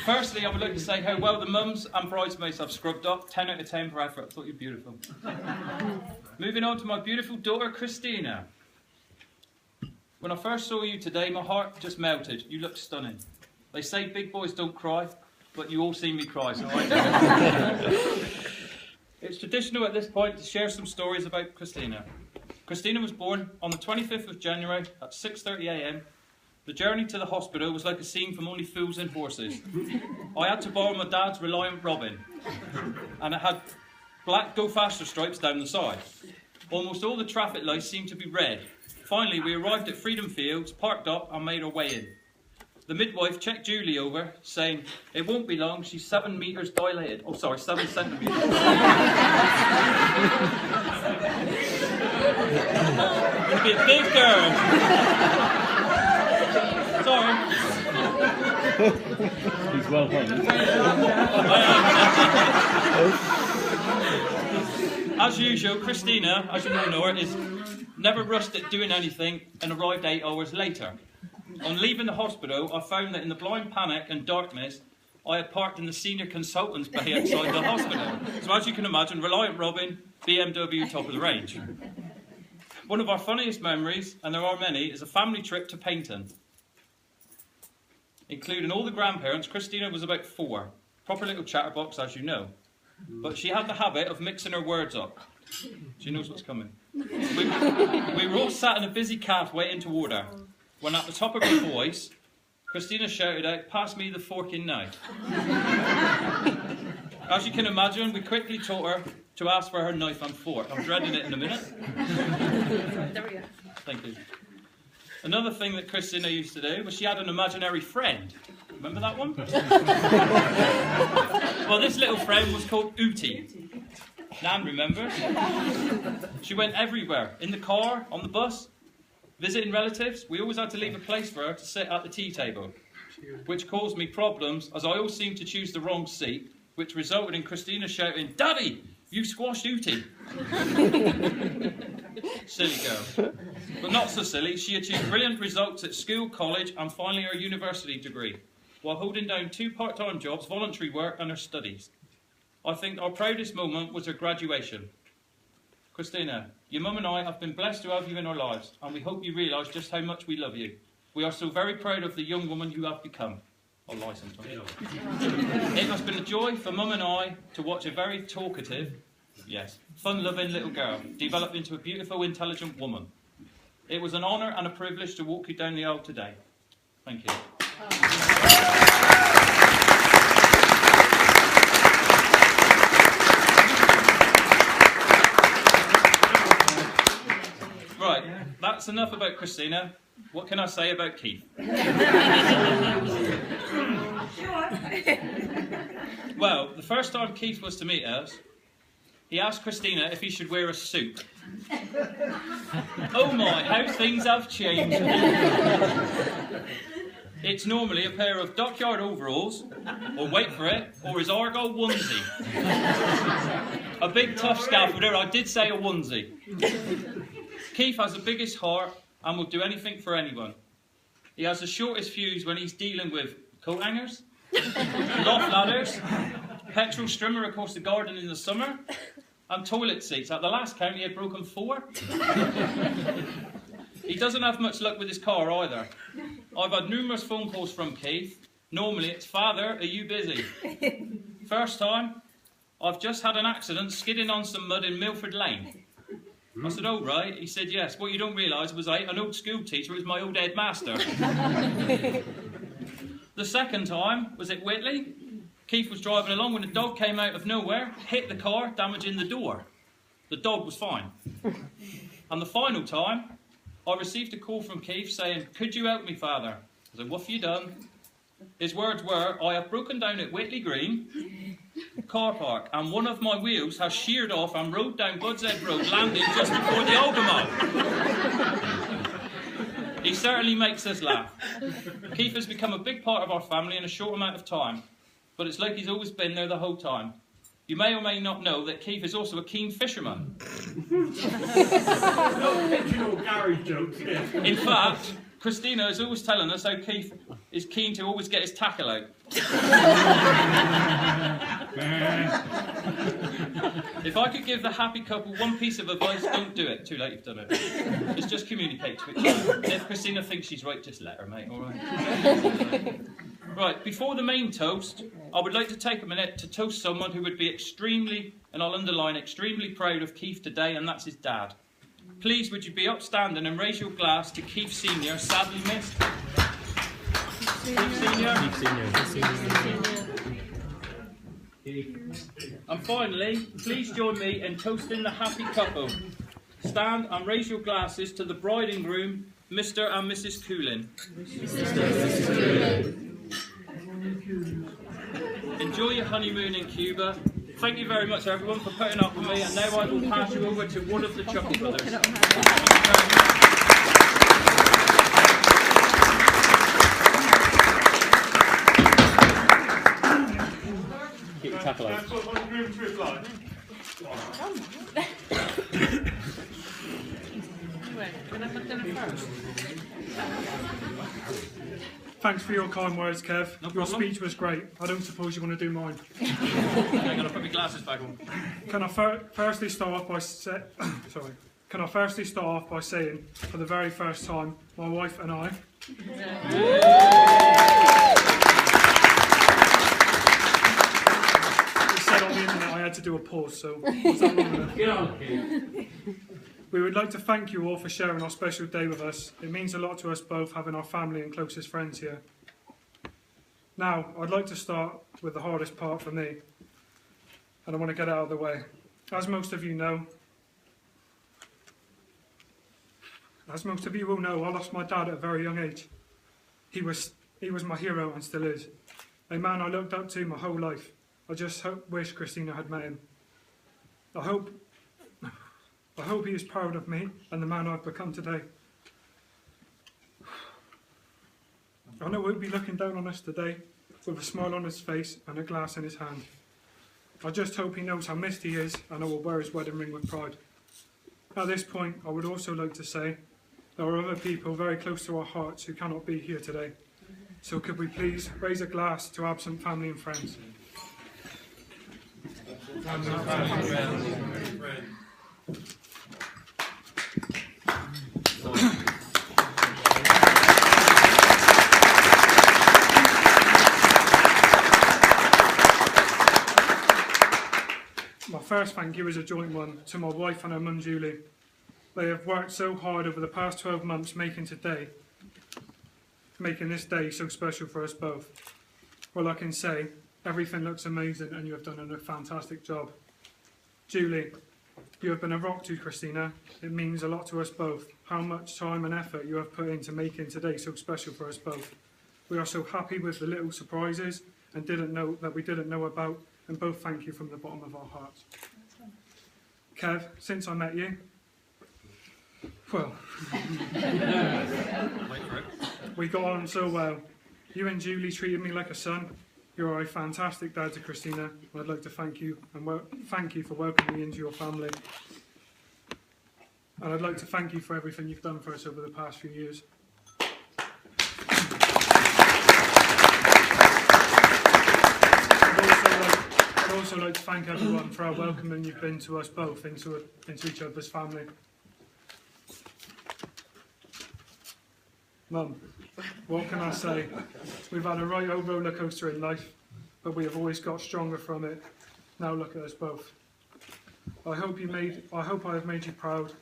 Firstly, I would like to say how well the mums and bridesmaids have scrubbed up. 10 out of 10 for effort. I thought you were beautiful. Moving on to my beautiful daughter, Christina. When I first saw you today, my heart just melted. You look stunning. They say big boys don't cry, but you all see me cry, so I do. It's traditional at this point to share some stories about Christina. Christina was born on the 25th of January at 6:30 a.m. The journey to the hospital was like a scene from Only Fools and Horses. I had to borrow my dad's Reliant Robin, and it had black Go Faster stripes down the side. Almost all the traffic lights seemed to be red. Finally, we arrived at Freedom Fields, parked up and made our way in. The midwife checked Julie over, saying, "It won't be long, she's 7 metres dilated." Oh, sorry, 7 centimetres. It'll be a big girl. Sorry. He's well hung. As usual, Christina, as you know her, is never rushed at doing anything and arrived 8 hours later. On leaving the hospital, I found that in the blind panic and darkness, I had parked in the senior consultant's bay outside the hospital. So as you can imagine, Reliant Robin, BMW, top of the range. One of our funniest memories, and there are many, is a family trip to Paignton. Including all the grandparents, Christina was about 4. Proper little chatterbox, as you know. But she had the habit of mixing her words up. She knows what's coming. We were all sat in a busy caf waiting to order, when at the top of her voice, Christina shouted out, "Pass me the forking knife." As you can imagine, we quickly taught her to ask for her knife and fork. I'm dreading it in a minute. There we go. Thank you. Another thing that Christina used to do was she had an imaginary friend. Remember that one? Well, this little friend was called Ooty. Nan remembers. She went everywhere. In the car, on the bus, visiting relatives. We always had to leave a place for her to sit at the tea table, which caused me problems as I always seemed to choose the wrong seat, which resulted in Christina shouting, "Daddy, you squashed Ooty." Silly girl. But not so silly. She achieved brilliant results at school, college, and finally her university degree, while holding down 2 part-time jobs, voluntary work, and her studies. I think our proudest moment was her graduation. Christina, your mum and I have been blessed to have you in our lives, and we hope you realise just how much we love you. We are so very proud of the young woman you have become. I'll lie sometimes. It has been a joy for mum and I to watch a very talkative, yes, fun-loving little girl develop into a beautiful, intelligent woman. It was an honour and a privilege to walk you down the aisle today. Thank you. Right, that's enough about Christina. What can I say about Keith? Well, the first time Keith was to meet us, he asked Christina if he should wear a suit. Oh my, how things have changed. It's normally a pair of dockyard overalls, or wait for it, or his Argyle onesie. A big tough scaffolder, I did say a onesie. Keith has the biggest heart and will do anything for anyone. He has the shortest fuse when he's dealing with coat hangers, loft ladders, petrol strimmer across the garden in the summer, and toilet seats. At the last count, he had broken 4. He doesn't have much luck with his car either. I've had numerous phone calls from Keith. Normally it's, "Father, are you busy?" First time, "I've just had an accident skidding on some mud in Milford Lane." I said, "Oh, right." He said, "Yes. What you don't realise was an old school teacher was my old headmaster." The second time was at Whitley. Keith was driving along when a dog came out of nowhere, hit the car, damaging the door. The dog was fine. And the final time, I received a call from Keith saying, "Could you help me, Father?" I said, "What have you done?" His words were, "I have broken down at Whitley Green car park, and one of my wheels has sheared off and rode down Buds Head Road, landing just before the Aldermont." He certainly makes us laugh. Keith has become a big part of our family in a short amount of time, but it's like he's always been there the whole time. You may or may not know that Keith is also a keen fisherman. In fact, Christina is always telling us how Keith is keen to always get his tackle out. If I could give the happy couple one piece of advice, don't do it. Too late, you've done it. Let's just communicate to each other. And if Christina thinks she's right, just let her, mate, all right? Right, before the main toast, I would like to take a minute to toast someone who would be extremely, and I'll underline, extremely proud of Keith today, and that's his dad. Please, would you be upstanding and raise your glass to Keith Sr., sadly missed. Keith Sr. And finally, please join me in toasting the happy couple. Stand and raise your glasses to the bride and groom, Mr. and Mrs. Coolin. Enjoy your honeymoon in Cuba. Thank you very much, everyone, for putting up with me. And now I will pass you over to one of the Chuckle Brothers. Thank you very much. Keep your tackle out. Thanks for your kind words, Kev. No Your problem. speech was great. I don't suppose you want to do mine. I'm going to put my glasses back on. Can I firstly start off by Can I firstly start off by saying, for the very first time, my wife and I. It said on the internet I had to do a pause, so was that long enough? Get on, Keith. We would like to thank you all for sharing our special day with us. It means a lot to us both having our family and closest friends here. Now, I'd like to start with the hardest part for me, and I want to get it out of the way. As most of you will know, I lost my dad at a very young age. He was my hero and still is. A man I looked up to my whole life. I just wish Christina had met him. I hope he is proud of me and the man I've become today. I know he'll be looking down on us today with a smile on his face and a glass in his hand. I just hope he knows how missed he is, and I will wear his wedding ring with pride. At this point, I would also like to say there are other people very close to our hearts who cannot be here today. So could we please raise a glass to absent family and friends? My first thank you is a joint one to my wife and her mum Julie. They have worked so hard over the past 12 months making this day so special for us both. Well, I can say everything looks amazing and you have done a fantastic job. Julie, you have been a rock to Christina. It means a lot to us both, how much time and effort you have put into making today so special for us both. We are so happy with the little surprises and we didn't know about, and both thank you from the bottom of our hearts. Kev, since I met you, well, we got on so well. You and Julie treated me like a son. You are a fantastic dad to Christina, and I'd like to thank you for welcoming me into your family. And I'd like to thank you for everything you've done for us over the past few years. I'd also like to thank everyone for how welcoming you've been to us both into each other's family. Mum, what can I say? We've had a right old roller coaster in life, but we have always got stronger from it. Now look at us both. I hope I have made you proud,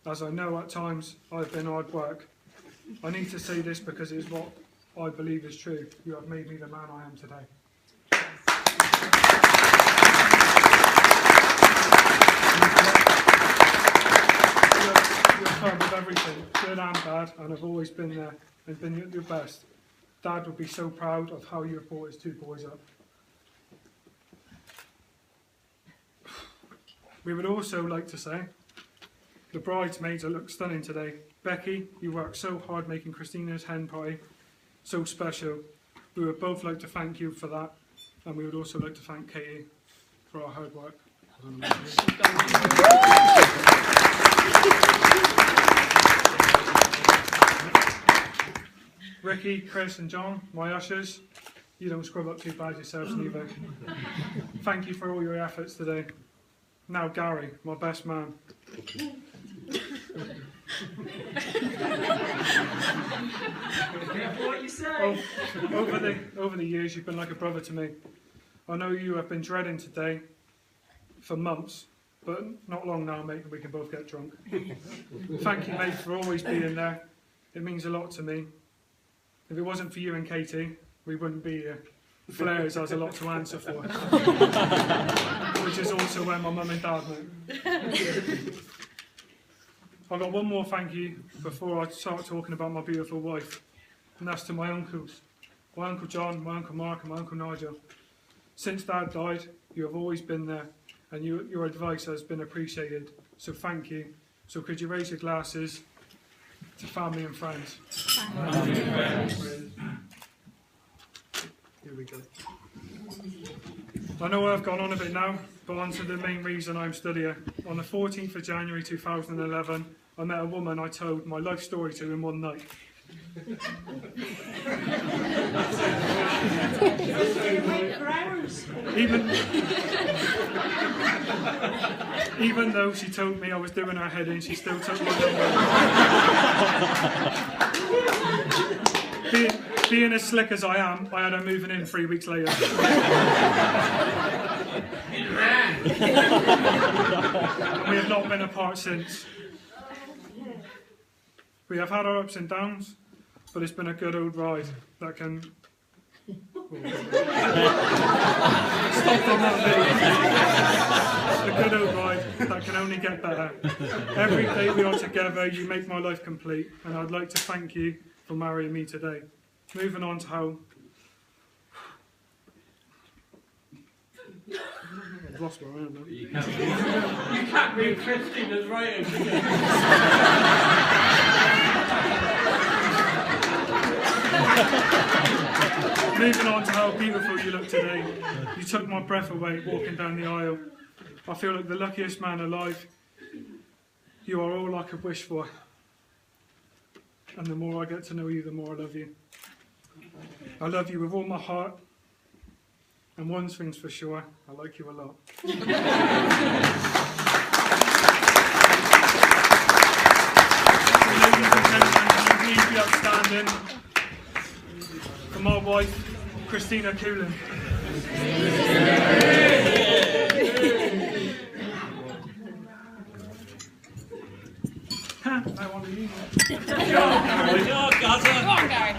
as I know at times I've been hard work. I need to say this because it is what I believe is true. You have made me the man I am today. You're part of everything, good and bad, and I've always been there and been your best. Dad would be so proud of how you have brought his two boys up. We would also like to say the bridesmaids look stunning today. Becky, you worked so hard making Christina's hen pie so special. We would both like to thank you for that, and we would also like to thank Katie for our hard work. Ricky, Chris and John, my ushers, you don't scrub up too bad yourselves neither. Thank you for all your efforts today. Now Gary, my best man. What you say? Over the years, you've been like a brother to me. I know you have been dreading today for months, but not long now, mate, and we can both get drunk. Thank you, mate, for always being there. It means a lot to me. If it wasn't for you and Katie, we wouldn't be here. Flares has a lot to answer for, which is also where my mum and dad met. I've got one more thank you before I start talking about my beautiful wife, and that's to my uncles, my Uncle John, my Uncle Mark and my Uncle Nigel. Since Dad died, you have always been there, and your advice has been appreciated, so thank you. So could you raise your glasses to family and friends? Here we go. I know I've gone on a bit now, but on to the main reason I'm stood here. On the 14th of January 2011, I met a woman I told my life story to in one night. Even though she told me I was doing her head in, she still took my number. Being as slick as I am, I had her moving in 3 weeks later. And we have not been apart since. We have had our ups and downs, but it's been a good old ride that can... Stop on that bit. A good old ride that can only get better. Every day we are together, you make my life complete, and I'd like to thank you for marrying me today. Moving on to how... I've lost where I am now. You can't read Christina's writing. Moving on to how beautiful you look today. You took my breath away walking down the aisle. I feel like the luckiest man alive. You are all I could wish for. And the more I get to know you, the more I love you. I love you with all my heart. And one thing's for sure, I like you a lot. Ladies and gentlemen, can you please be upstanding for my wife, Christina Coulin. I want to use it. Go on, Gary.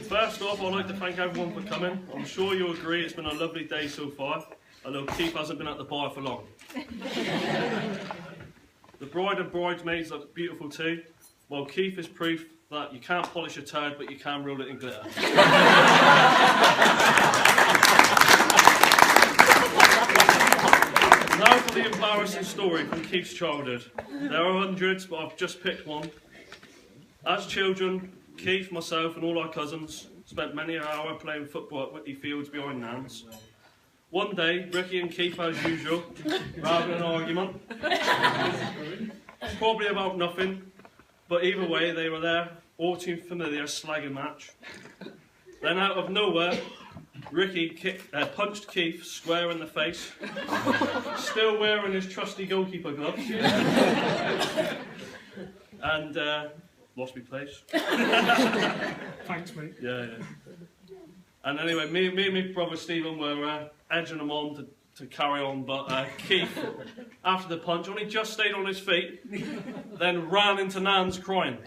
First off, I'd like to thank everyone for coming. I'm sure you'll agree it's been a lovely day so far, although Keith hasn't been at the bar for long. The bride and bridesmaids look beautiful too, while Keith is proof that you can't polish a turd, but you can roll it in glitter. Now for the embarrassing story from Keith's childhood. There are hundreds, but I've just picked one. As children, Keith, myself and all our cousins spent many an hour playing football at Whitley Fields behind Nans. One day, Ricky and Keith, as usual, were having an argument. Probably about nothing, but either way, they were there, all too familiar, slagging match. Then out of nowhere, Ricky punched Keith square in the face, still wearing his trusty goalkeeper gloves, and lost my place. Thanks, mate. Yeah. And anyway, me and my brother Stephen were edging him on to carry on, but Keith, after the punch, only just stayed on his feet, then ran into Nans crying.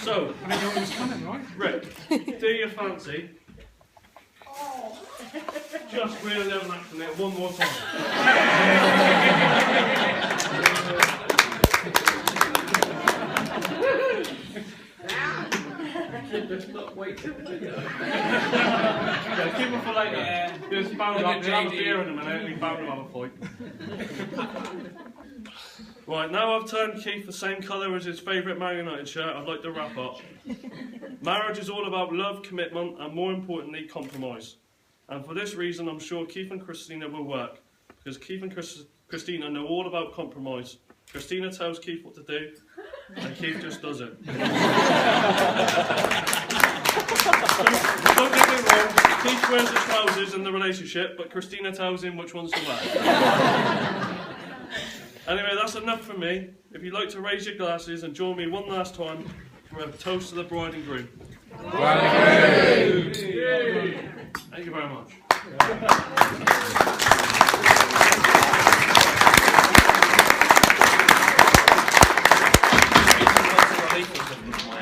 So, I didn't know it was coming, right? Rick, do you fancy just really having that from it one more time? Not waiting. Yeah, keep it for later. Yeah. Just bound up, we'll have a beer in a minute, we bound to have a fight. Right, now I've turned Keith the same colour as his favourite Man United shirt, I'd like to wrap up. Marriage is all about love, commitment and more importantly, compromise. And for this reason, I'm sure Keith and Christina will work. because Keith and Christina know all about compromise. Christina tells Keith what to do, and Keith just does it. Don't get me wrong, Keith wears the trousers in the relationship, but Christina tells him which ones to wear. Anyway, that's enough from me. If you'd like to raise your glasses and join me one last time for a toast to the bride and groom. Thank you very much.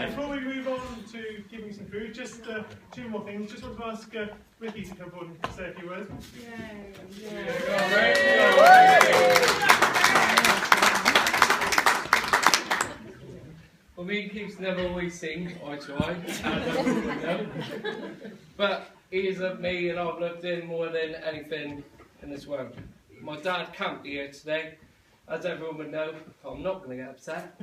Before we move on to giving some food, just two more things. Just want to ask Ricky to come forward and say a few words. Well, me and Keith's never always sing eye to eye, but he has loved me and I've loved him more than anything in this world. My dad can't be here today, as everyone would know. I'm not going to get upset,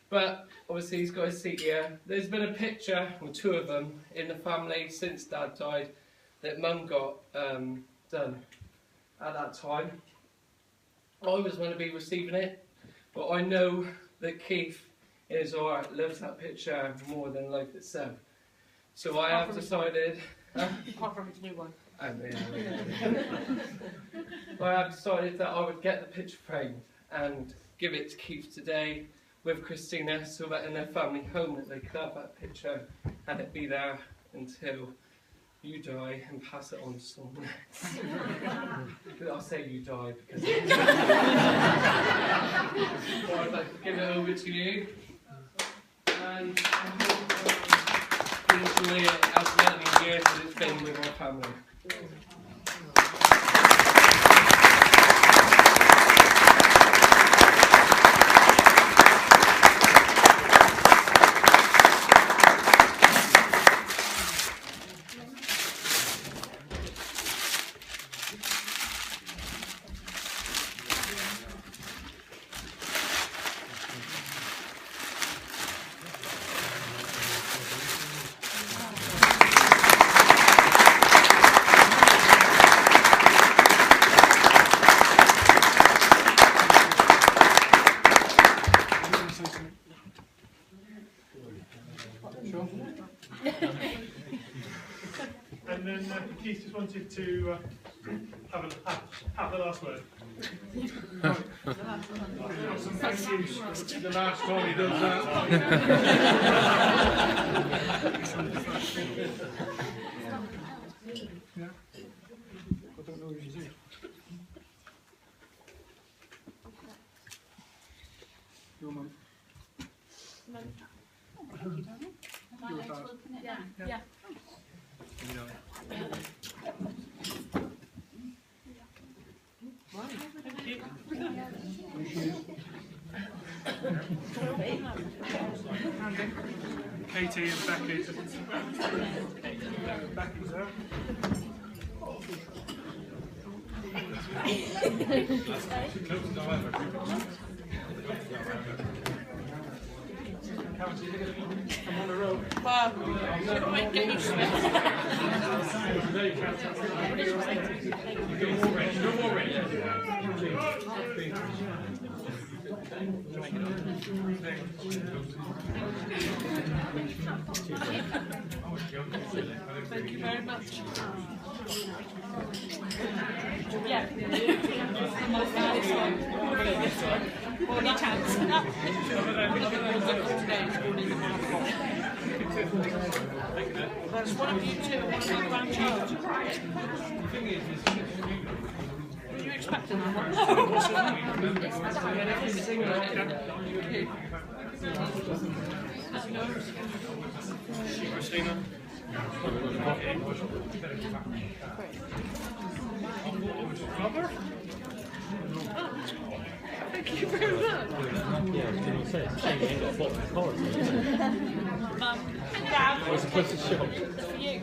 but obviously he's got his seat here. There's been a picture, or two of them, in the family since Dad died that Mum got done at that time. I was going to be receiving it, but I know that Keith in his heart loves that picture more than life itself. So I have decided... Apart from his new one. I have decided that I would get the picture framed and give it to Keith today with Christina, so that in their family home that they could have that picture and it be there until you die and pass it on to someone else. I'll say you die because I'd like to give it over to you, and I hope you enjoy it as many years as it's been with my family. And then Keith just wanted to have the last word. Some thank yous. The last time he does that. Yeah. I don't know if you do. Your mum. Your dad. Yeah. Katie and Becky. Becky's there. I'm on the road. Well, get used to it. Thank you very much. Yeah. Any chance? There's one of you two and one of your grandchild. Were you expecting that one? Christina. Thank you very much. Mum, Dad, for you.